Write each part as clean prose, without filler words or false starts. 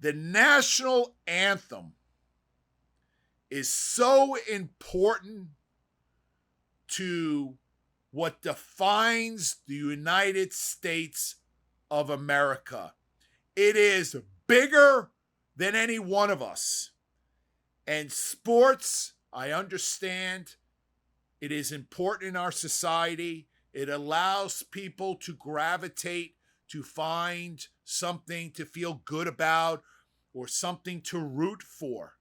The national anthem is so important to what defines the United States of America. It is bigger than any one of us. And sports, I understand, it is important in our society. It allows people to gravitate to find something to feel good about or something to root for.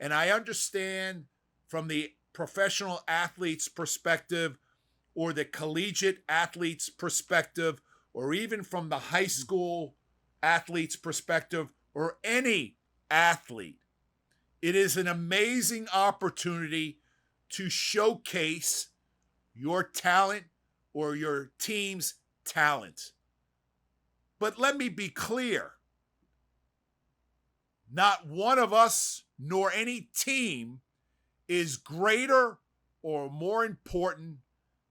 And I understand from the professional athlete's perspective or the collegiate athlete's perspective or even from the high school athlete's perspective or any athlete. It is an amazing opportunity to showcase your talent or your team's talent. But let me be clear. Not one of us nor any team is greater or more important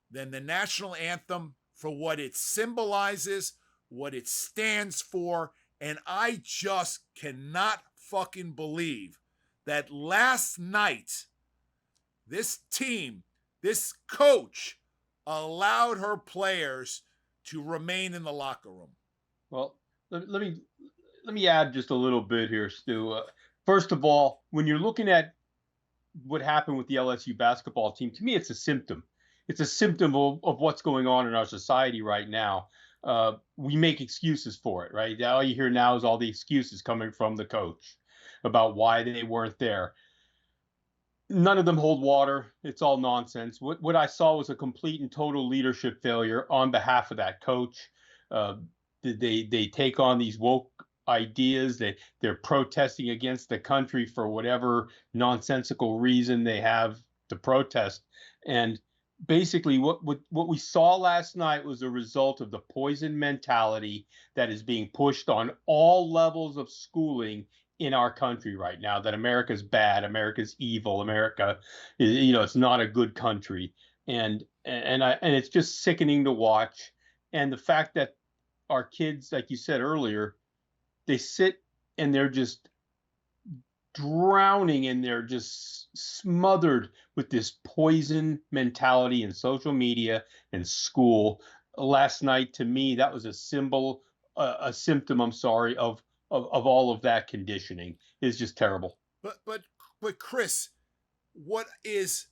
than the national anthem for what it symbolizes, what it stands for, and I just cannot fucking believe that last night this team, this coach, allowed her players to remain in the locker room. Well, let me add just a little bit here, Stu. First of all, when you're looking at what happened with the LSU basketball team, to me, it's a symptom. It's a symptom of what's going on in our society right now. We make excuses for it, right? All you hear now is all the excuses coming from the coach about why they weren't there. None of them hold water. It's all nonsense. What I saw was a complete and total leadership failure on behalf of that coach. They take on these woke ideas. They're protesting against the country for whatever nonsensical reason they have to protest. And basically, what we saw last night was a result of the poison mentality that is being pushed on all levels of schooling in our country right now, that America's bad, America's evil, America, it's not a good country. And it's just sickening to watch. And the fact that our kids, like you said earlier, they sit and they're just drowning and they're just smothered with this poison mentality in social media and school. Last night, to me, that was a symptom, I'm sorry, of all of that conditioning. Is just terrible. But Chris, what is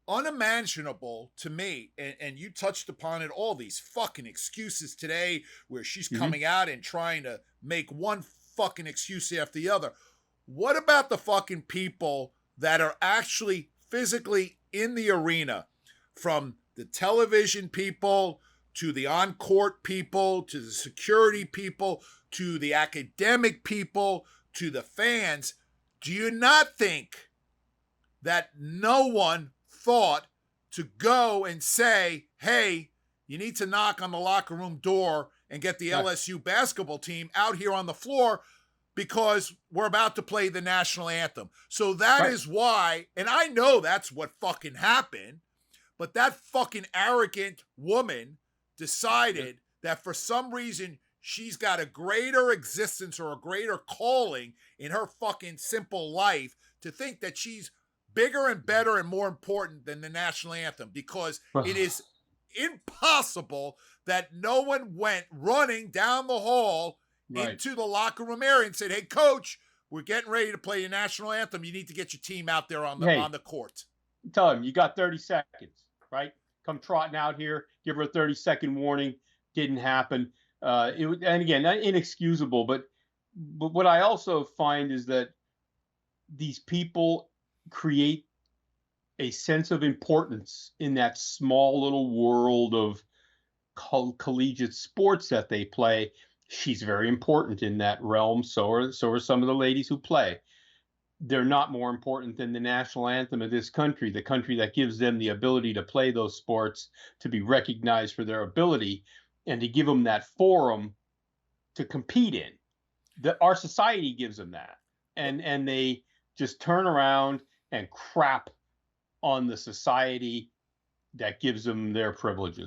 unimaginable to me, and you touched upon it, all these fucking excuses today where she's coming out and trying to make one fucking excuse after the other. What about the fucking people that are actually physically in the arena, from the television people to the on-court people to the security people to the academic people to the fans? Do you not think that no one thought to go and say, hey, you need to knock on the locker room door and get the LSU basketball team out here on the floor because we're about to play the national anthem? So that is why, and I know that's what fucking happened, but that fucking arrogant woman decided that for some reason she's got a greater existence or a greater calling in her fucking simple life to think that she's bigger and better and more important than the national anthem, because it is impossible that no one went running down the hall into the locker room area and said, hey, coach, we're getting ready to play the national anthem. You need to get your team out there on the court. Tell him you got 30 seconds, right? Come trotting out here, give her a 30-second warning. Didn't happen. And again, not inexcusable, but what I also find is that these people create a sense of importance in that small little world of collegiate sports that they play. She's very important in that realm. So are some of the ladies who play. They're not more important than the national anthem of this country, the country that gives them the ability to play those sports, to be recognized for their ability, and to give them that forum to compete in. Our society gives them that. And they just turn around and crap on the society that gives them their privileges.